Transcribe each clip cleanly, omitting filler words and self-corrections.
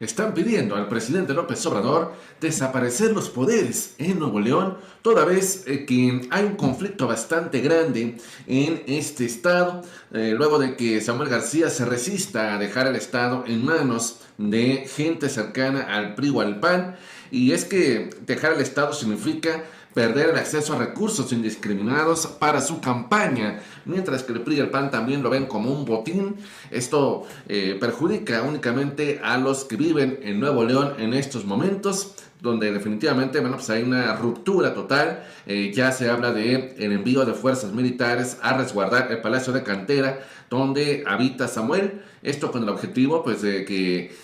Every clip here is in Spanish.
Están pidiendo al presidente López Obrador desaparecer los poderes en Nuevo León, toda vez que hay un conflicto bastante grande en este estado, luego de que Samuel García se resista a dejar el estado en manos de gente cercana al PRI o al PAN. Y es que dejar el estado significa perder el acceso a recursos indiscriminados para su campaña, mientras que el PRI y el PAN también lo ven como un botín. Esto perjudica únicamente a los que viven en Nuevo León en estos momentos, donde definitivamente, bueno, pues hay una ruptura total. Ya se habla de el envío de fuerzas militares a resguardar el Palacio de Cantera, donde habita Samuel. Esto con el objetivo, pues, de que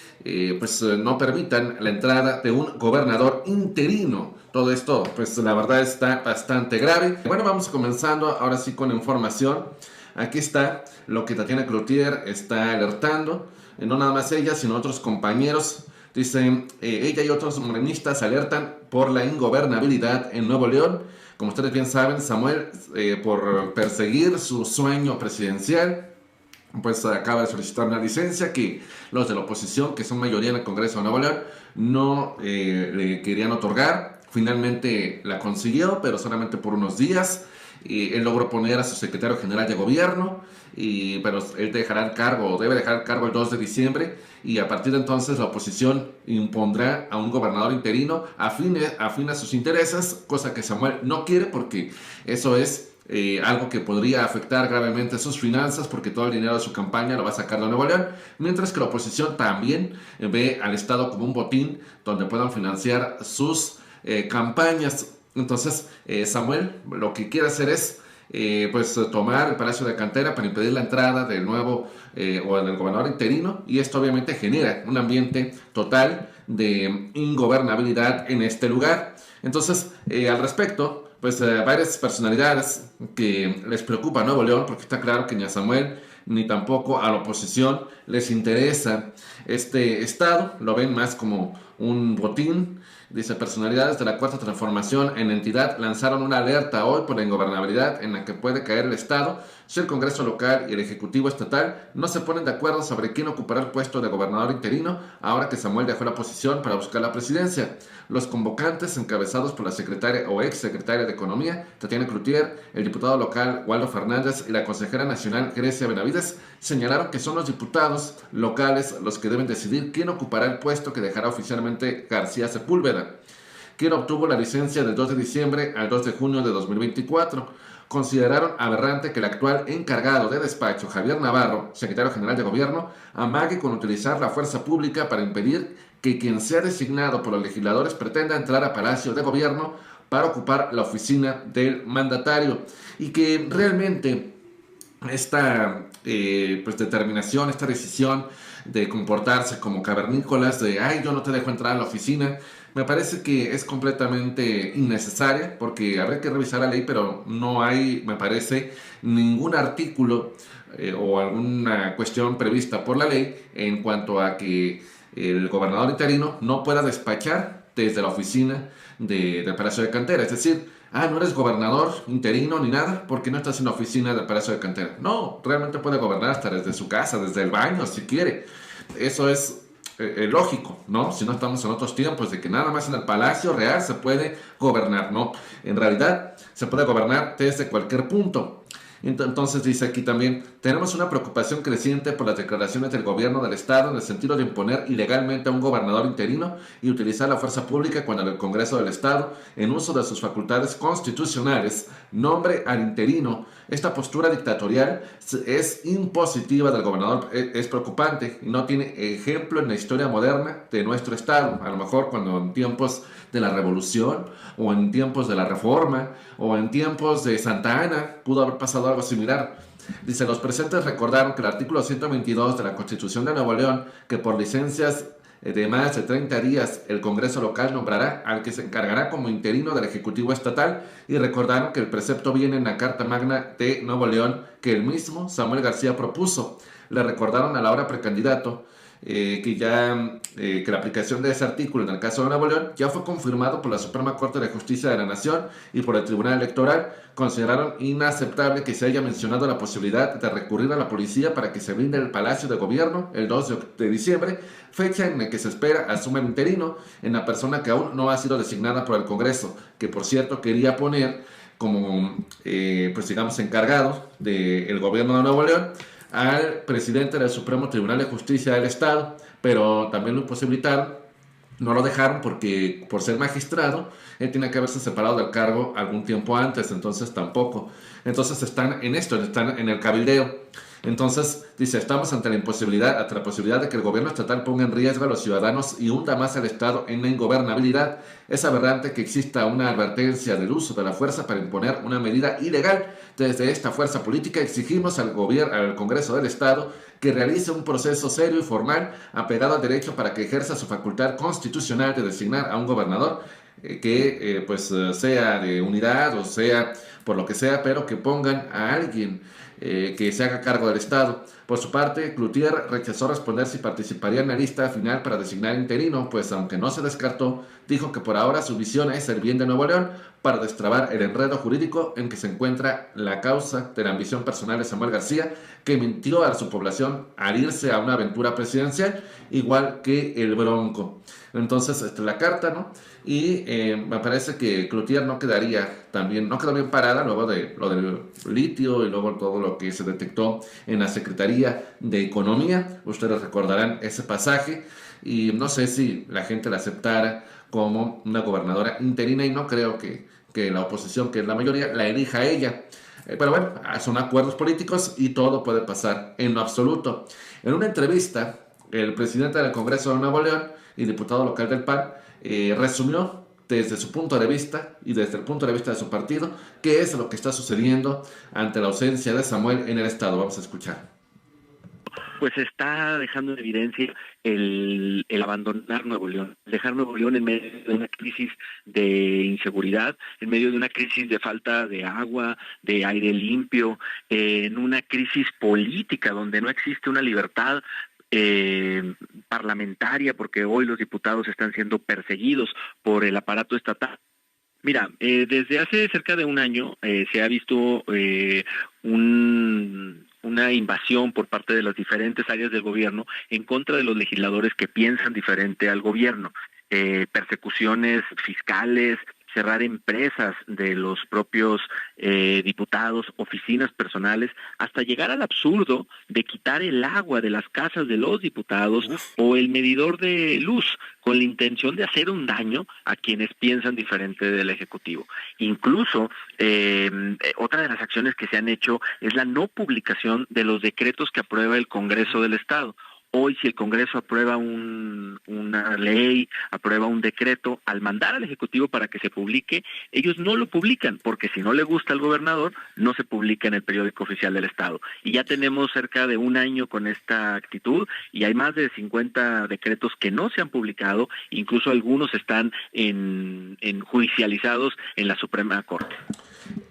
no permitan la entrada de un gobernador interino. Todo esto, pues la verdad está bastante grave. Bueno, vamos comenzando ahora sí con información. Aquí está lo que Tatiana Cloutier está alertando. No nada más ella, sino otros compañeros. Dicen, ella y otros morenistas alertan por la ingobernabilidad en Nuevo León. Como ustedes bien saben, Samuel, por perseguir su sueño presidencial, pues acaba de solicitar una licencia que los de la oposición, que son mayoría en el Congreso de Nuevo León, no le querían otorgar. Finalmente la consiguió, pero solamente por unos días. Él logró poner a su secretario general de gobierno, pero él dejará el cargo, debe dejar el cargo el 2 de diciembre, y a partir de entonces la oposición impondrá a un gobernador interino afín a sus intereses, cosa que Samuel no quiere porque eso es algo que podría afectar gravemente sus finanzas, porque todo el dinero de su campaña lo va a sacar de Nuevo León, mientras que la oposición también ve al Estado como un botín donde puedan financiar sus campañas. Entonces Samuel lo que quiere hacer es tomar el Palacio de Cantera para impedir la entrada del nuevo o del gobernador interino, y esto obviamente genera un ambiente total de ingobernabilidad en este lugar. Entonces, al respecto, varias personalidades que les preocupa Nuevo León, porque está claro que ni a Samuel ni tampoco a la oposición les interesa este estado, lo ven más como un botín. Dice, personalidades de la Cuarta Transformación en entidad lanzaron una alerta hoy por la ingobernabilidad en la que puede caer el Estado si el Congreso local y el Ejecutivo estatal no se ponen de acuerdo sobre quién ocupará el puesto de gobernador interino ahora que Samuel dejó la posición para buscar la presidencia. Los convocantes, encabezados por la secretaria o ex secretaria de Economía, Tatiana Cloutier, el diputado local Waldo Fernández y la consejera nacional Grecia Benavides, señalaron que son los diputados locales los que deben decidir quién ocupará el puesto que dejará oficialmente García Sepúlveda, quien obtuvo la licencia del 2 de diciembre al 2 de junio de 2024. Consideraron aberrante que el actual encargado de despacho, Javier Navarro, secretario general de gobierno, amague con utilizar la fuerza pública para impedir que quien sea designado por los legisladores pretenda entrar a Palacio de Gobierno para ocupar la oficina del mandatario, y que realmente esta determinación, esta decisión de comportarse como cavernícolas, de ay, yo no te dejo entrar a la oficina, me parece que es completamente innecesaria, porque habría que revisar la ley, pero no hay, me parece, ningún artículo o alguna cuestión prevista por la ley en cuanto a que el gobernador interino no pueda despachar desde la oficina del Palacio de Cantera. Es decir, no eres gobernador interino ni nada porque no estás en la oficina del Palacio de Cantera. No, realmente puede gobernar hasta desde su casa, desde el baño, si quiere. Eso es lógico, ¿no? Si no estamos en otros tiempos de que nada más en el Palacio Real se puede gobernar, ¿no? En realidad se puede gobernar desde cualquier punto. Entonces dice aquí también, tenemos una preocupación creciente por las declaraciones del gobierno del Estado en el sentido de imponer ilegalmente a un gobernador interino y utilizar la fuerza pública cuando el Congreso del Estado, en uso de sus facultades constitucionales, nombre al interino. Esta postura dictatorial es impositiva del gobernador, es preocupante y no tiene ejemplo en la historia moderna de nuestro Estado. A lo mejor cuando en tiempos de la Revolución o en tiempos de la Reforma o en tiempos de Santa Ana pudo haber pasado algo similar. Dice, los presentes recordaron que el artículo 122 de la Constitución de Nuevo León, que por licencias de más de 30 días el Congreso local nombrará al que se encargará como interino del Ejecutivo Estatal, y recordaron que el precepto viene en la Carta Magna de Nuevo León que el mismo Samuel García propuso. Le recordaron a la hora precandidato que la aplicación de ese artículo en el caso de Nuevo León ya fue confirmado por la Suprema Corte de Justicia de la Nación y por el Tribunal Electoral. Consideraron inaceptable que se haya mencionado la posibilidad de recurrir a la policía para que se blinde el Palacio de Gobierno el 2 de diciembre, fecha en la que se espera asuma el interino en la persona que aún no ha sido designada por el Congreso, que por cierto quería poner como, pues digamos, encargado del gobierno de Nuevo León al presidente del Supremo Tribunal de Justicia del Estado, pero también lo imposibilitaron, no lo dejaron porque por ser magistrado, él tiene que haberse separado del cargo algún tiempo antes, entonces tampoco. Entonces están en esto, están en el cabildeo. Entonces dice, estamos ante la posibilidad de que el gobierno estatal ponga en riesgo a los ciudadanos y hunda más al Estado en la ingobernabilidad. Es aberrante que exista una advertencia del uso de la fuerza para imponer una medida ilegal. Desde esta fuerza política exigimos al Congreso del Estado que realice un proceso serio y formal apegado al derecho para que ejerza su facultad constitucional de designar a un gobernador sea de unidad o sea por lo que sea, pero que pongan a alguien que se haga cargo del Estado. Por su parte, Cloutier rechazó responder si participaría en la lista final para designar interino, pues aunque no se descartó, dijo que por ahora su visión es el bien de Nuevo León para destrabar el enredo jurídico en que se encuentra la causa de la ambición personal de Samuel García, que mintió a su población al irse a una aventura presidencial, igual que el Bronco. Entonces, la carta, ¿no? Y me parece que Cloutier no quedó bien parada luego de lo del litio y luego todo lo que se detectó en la Secretaría de Economía. Ustedes recordarán ese pasaje y no sé si la gente la aceptara como una gobernadora interina y no creo que la oposición, que es la mayoría, la elija a ella. Pero bueno, son acuerdos políticos y todo puede pasar en lo absoluto. En una entrevista, el presidente del Congreso de Nuevo León y diputado local del PAN resumió desde su punto de vista y desde el punto de vista de su partido qué es lo que está sucediendo ante la ausencia de Samuel en el Estado. Vamos a escuchar. Pues está dejando en evidencia el abandonar Nuevo León, dejar Nuevo León en medio de una crisis de inseguridad, en medio de una crisis de falta de agua, de aire limpio, en una crisis política donde no existe una libertad parlamentaria, porque hoy los diputados están siendo perseguidos por el aparato estatal. Mira, desde hace cerca de un año se ha visto una invasión por parte de las diferentes áreas del gobierno en contra de los legisladores que piensan diferente al gobierno. Persecuciones fiscales, cerrar empresas de los propios diputados, oficinas personales, hasta llegar al absurdo de quitar el agua de las casas de los diputados o el medidor de luz, con la intención de hacer un daño a quienes piensan diferente del Ejecutivo. Incluso, otra de las acciones que se han hecho es la no publicación de los decretos que aprueba el Congreso del Estado. Hoy, si el Congreso aprueba una ley, aprueba un decreto, al mandar al Ejecutivo para que se publique, ellos no lo publican, porque si no le gusta al gobernador, no se publica en el periódico oficial del Estado. Y ya tenemos cerca de un año con esta actitud, y hay más de 50 decretos que no se han publicado, incluso algunos están en judicializados en la Suprema Corte.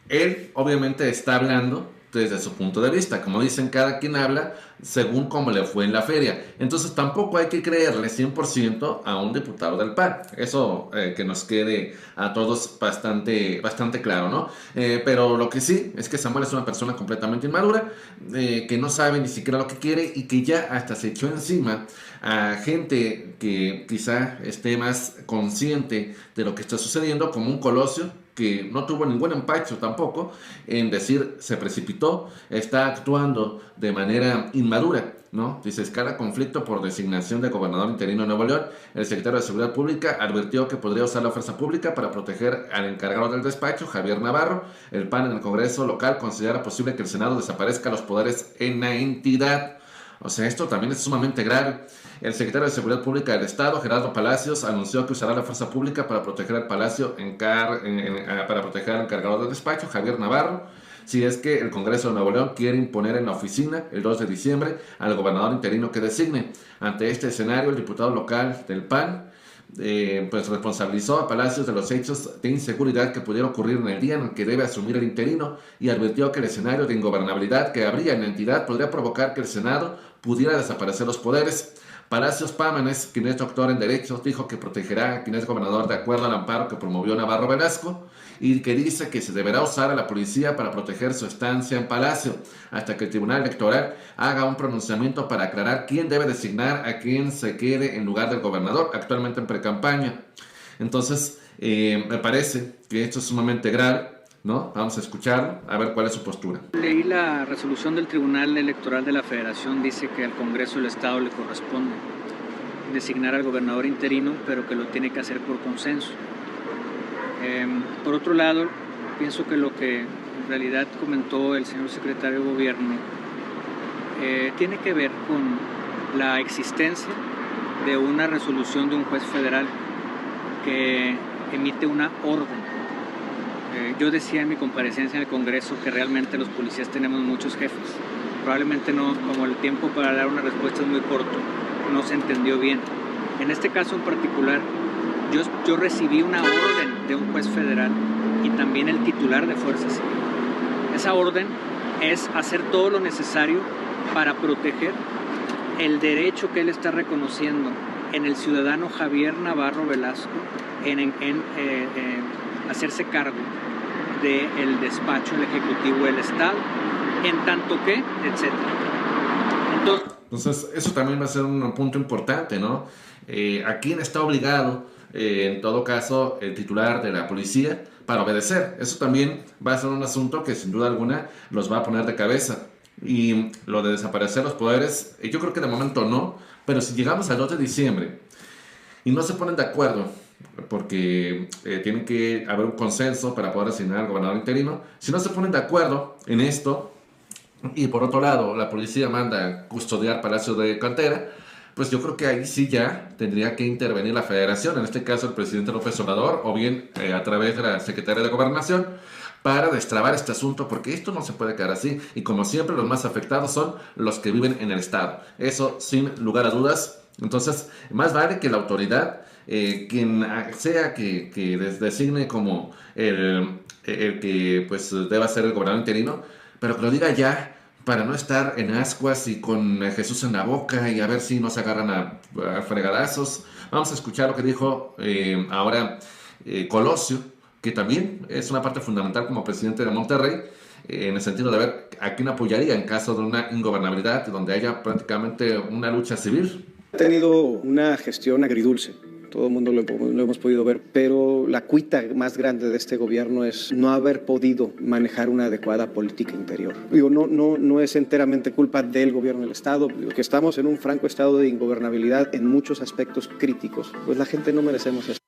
Él obviamente está hablando desde su punto de vista. Como dicen, cada quien habla según cómo le fue en la feria. Entonces tampoco hay que creerle 100% a un diputado del PAN. Eso que nos quede a todos bastante claro, ¿no? Pero lo que sí es que Samuel es una persona completamente inmadura, que no sabe ni siquiera lo que quiere y que ya hasta se echó encima a gente que quizá esté más consciente de lo que está sucediendo, como un Colosio, que no tuvo ningún empacho tampoco en decir se precipitó, está actuando de manera inmadura, ¿no? Dice, escala conflicto por designación de gobernador interino de Nuevo León. El secretario de Seguridad Pública advirtió que podría usar la fuerza pública para proteger al encargado del despacho, Javier Navarro. El PAN en el Congreso local considera posible que el Senado desaparezca los poderes en la entidad. O sea, esto también es sumamente grave. El secretario de Seguridad Pública del Estado, Gerardo Palacios, anunció que usará la fuerza pública para proteger al Palacio, para proteger al encargado del despacho, Javier Navarro, si es que el Congreso de Nuevo León quiere imponer en la oficina el 2 de diciembre al gobernador interino que designe. Ante este escenario, el diputado local del PAN responsabilizó a Palacios de los hechos de inseguridad que pudiera ocurrir en el día en el que debe asumir el interino y advirtió que el escenario de ingobernabilidad que habría en la entidad podría provocar que el Senado pudiera desaparecer los poderes. Palacios Pámanes, quien es doctor en Derecho, dijo que protegerá a quien es gobernador de acuerdo al amparo que promovió Navarro Velasco y que dice que se deberá usar a la policía para proteger su estancia en Palacio hasta que el Tribunal Electoral haga un pronunciamiento para aclarar quién debe designar a quien se quede en lugar del gobernador, actualmente en precampaña. Entonces, me parece que esto es sumamente grave, ¿no? Vamos a escucharlo, a ver cuál es su postura. Leí la resolución del Tribunal Electoral de la Federación, dice que al Congreso del Estado le corresponde designar al gobernador interino, pero que lo tiene que hacer por consenso. Por otro lado, pienso que lo que en realidad comentó el señor secretario de Gobierno tiene que ver con la existencia de una resolución de un juez federal que emite una orden. Yo decía en mi comparecencia en el Congreso que realmente los policías tenemos muchos jefes. Probablemente no, como el tiempo para dar una respuesta es muy corto, no se entendió bien. En este caso en particular, yo recibí una orden de un juez federal y también el titular de Fuerza Civil. Esa orden es hacer todo lo necesario para proteger el derecho que él está reconociendo en el ciudadano Javier Navarro Velasco en hacerse cargo del despacho del Ejecutivo del Estado, en tanto que, etcétera. Entonces, eso también va a ser un punto importante, ¿no? ¿A quién está obligado, en todo caso, el titular de la policía para obedecer? Eso también va a ser un asunto que sin duda alguna los va a poner de cabeza. Y lo de desaparecer los poderes, yo creo que de momento no, pero si llegamos al 2 de diciembre y no se ponen de acuerdo, porque tiene que haber un consenso para poder asignar al gobernador interino, si no se ponen de acuerdo en esto, y por otro lado la policía manda custodiar Palacio de Cantera, pues yo creo que ahí sí ya tendría que intervenir la federación, en este caso el presidente López Obrador, o bien a través de la Secretaría de Gobernación, para destrabar este asunto, porque esto no se puede quedar así, y como siempre los más afectados son los que viven en el estado, eso sin lugar a dudas. Entonces, más vale que la autoridad, quien sea que designe como el que pues deba ser el gobernador interino, pero que lo diga ya, para no estar en ascuas y con Jesús en la boca y a ver si nos agarran a fregadazos. Vamos a escuchar lo que dijo ahora Colosio, que también es una parte fundamental como presidente de Monterrey, en el sentido de ver a quién apoyaría en caso de una ingobernabilidad donde haya prácticamente una lucha civil. Ha tenido una gestión agridulce, todo el mundo lo hemos podido ver, pero la cuita más grande de este gobierno es no haber podido manejar una adecuada política interior. Digo, no es enteramente culpa del gobierno del Estado, digo, que estamos en un franco estado de ingobernabilidad en muchos aspectos críticos, pues la gente no merecemos eso.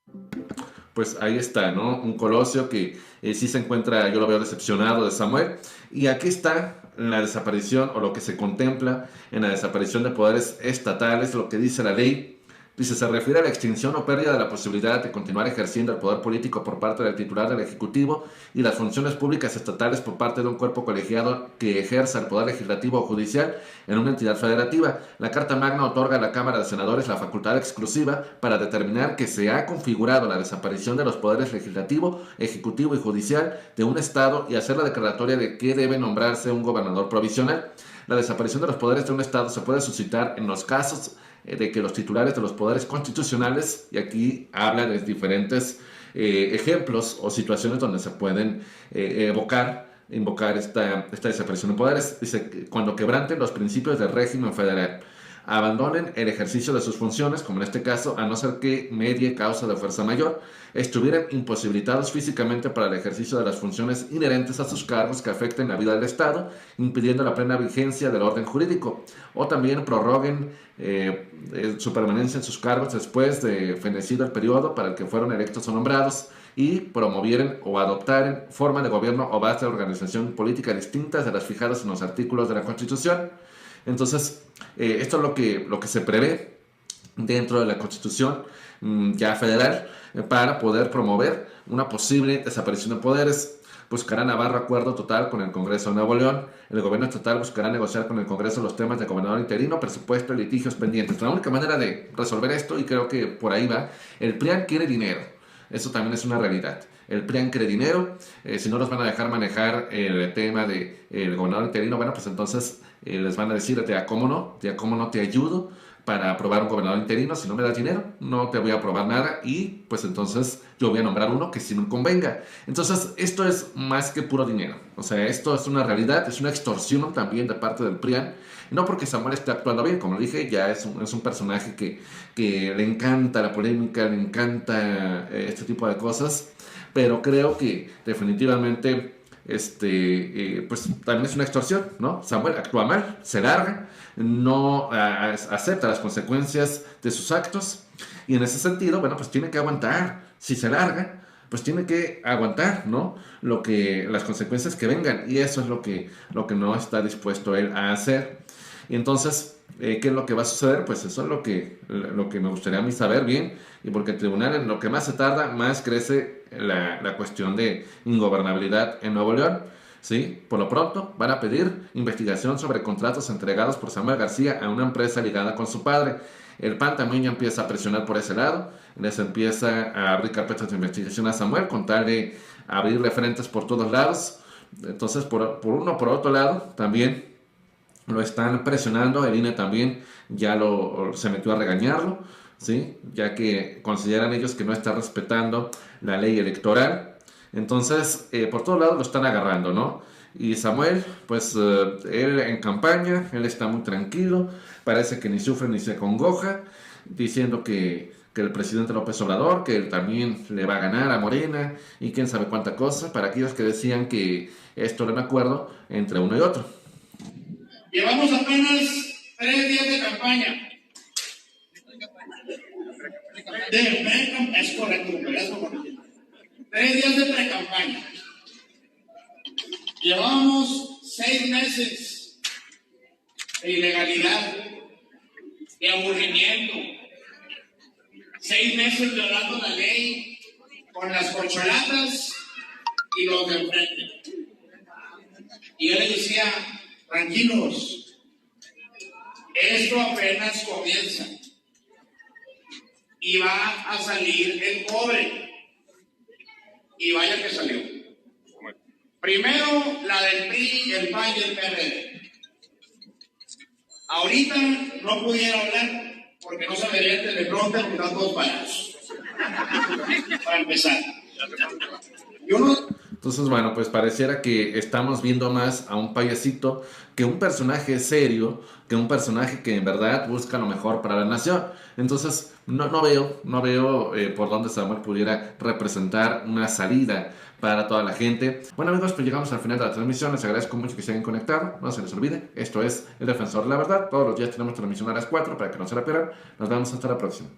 Pues ahí está, ¿no? Un Colosio que sí se encuentra, yo lo veo decepcionado de Samuel. Y aquí está la desaparición o lo que se contempla en la desaparición de poderes estatales, lo que dice la ley. Dice, se refiere a la extinción o pérdida de la posibilidad de continuar ejerciendo el poder político por parte del titular del Ejecutivo y las funciones públicas estatales por parte de un cuerpo colegiado que ejerza el poder legislativo o judicial en una entidad federativa. La Carta Magna otorga a la Cámara de Senadores la facultad exclusiva para determinar que se ha configurado la desaparición de los poderes legislativo, ejecutivo y judicial de un Estado y hacer la declaratoria de que debe nombrarse un gobernador provisional. La desaparición de los poderes de un Estado se puede suscitar en los casos de que los titulares de los poderes constitucionales, y aquí habla de diferentes ejemplos o situaciones donde se pueden invocar esta desaparición de poderes. Dice, cuando quebranten los principios del régimen federal, abandonen el ejercicio de sus funciones, como en este caso, a no ser que medie causa de fuerza mayor, estuvieran imposibilitados físicamente para el ejercicio de las funciones inherentes a sus cargos que afecten la vida del Estado, impidiendo la plena vigencia del orden jurídico, o también prorroguen su permanencia en sus cargos después de fenecido el periodo para el que fueron electos o nombrados, y promovieran o adoptaren forma de gobierno o base de organización política distintas de las fijadas en los artículos de la Constitución. Entonces, esto es lo que se prevé dentro de la Constitución ya federal para poder promover una posible desaparición de poderes. Buscará Navarro acuerdo total con el Congreso de Nuevo León. El gobierno estatal buscará negociar con el Congreso los temas de gobernador interino, presupuesto y litigios pendientes. La única manera de resolver esto, y creo que por ahí va, el PRIAN quiere dinero. Eso también es una realidad. El PRIAN quiere dinero. Si no los van a dejar manejar el tema del gobernador interino, bueno, pues entonces les van a decir, ya cómo no te ayudo para aprobar un gobernador interino. Si no me das dinero, no te voy a aprobar nada y pues entonces yo voy a nombrar uno que sí me convenga. Entonces esto es más que puro dinero. O sea, esto es una realidad, es una extorsión también de parte del PRIAN. No porque Samuel esté actuando bien, como dije, ya es un personaje que le encanta la polémica, le encanta este tipo de cosas, pero creo que definitivamente pues también es una extorsión, ¿no? Samuel actúa mal, se larga, no acepta las consecuencias de sus actos y en ese sentido, bueno, pues tiene que aguantar. Si se larga, pues tiene que aguantar, ¿no? Las consecuencias que vengan y eso es lo que no está dispuesto él a hacer. Y entonces, ¿qué es lo que va a suceder? Pues eso es lo que me gustaría a mí saber bien, y porque el tribunal en lo que más se tarda, más crece la cuestión de ingobernabilidad en Nuevo León, ¿sí? Por lo pronto, van a pedir investigación sobre contratos entregados por Samuel García a una empresa ligada con su padre. El PAN también ya empieza a presionar por ese lado, les empieza a abrir carpetas de investigación a Samuel, con tal de abrirle frentes por todos lados. Entonces, por otro lado, también lo están presionando, el INE también ya se metió a regañarlo, ¿sí? Ya que consideran ellos que no está respetando la ley electoral. Entonces, por todos lados lo están agarrando, ¿no? Y Samuel, pues él en campaña, él está muy tranquilo, parece que ni sufre ni se congoja, diciendo que el presidente López Obrador, que él también le va a ganar a Morena y quién sabe cuánta cosa, para aquellos que decían que esto era un acuerdo entre uno y otro. Llevamos apenas 3 días de campaña. Es correcto, pero es correcto. 3 días de pre-campaña. Llevamos 6 meses de ilegalidad, de aburrimiento, 6 meses violando la ley con las corcholatas y los de enfrente. Y yo les decía, tranquilos, esto apenas comienza y va a salir el cobre. Y vaya que salió. Primero la del PRI, el PAN y el PRD. Ahorita no pudiera hablar porque no se vería el teleprompter porque están todos parados. Para empezar. Entonces, bueno, pues pareciera que estamos viendo más a un payasito que un personaje serio, que un personaje que en verdad busca lo mejor para la nación. Entonces, no veo por dónde Samuel pudiera representar una salida para toda la gente. Bueno, amigos, pues llegamos al final de la transmisión. Les agradezco mucho que se hayan conectado. No se les olvide, esto es El Defensor de la Verdad. Todos los días tenemos transmisión a las 4 para que no se la pierdan. Nos vemos hasta la próxima.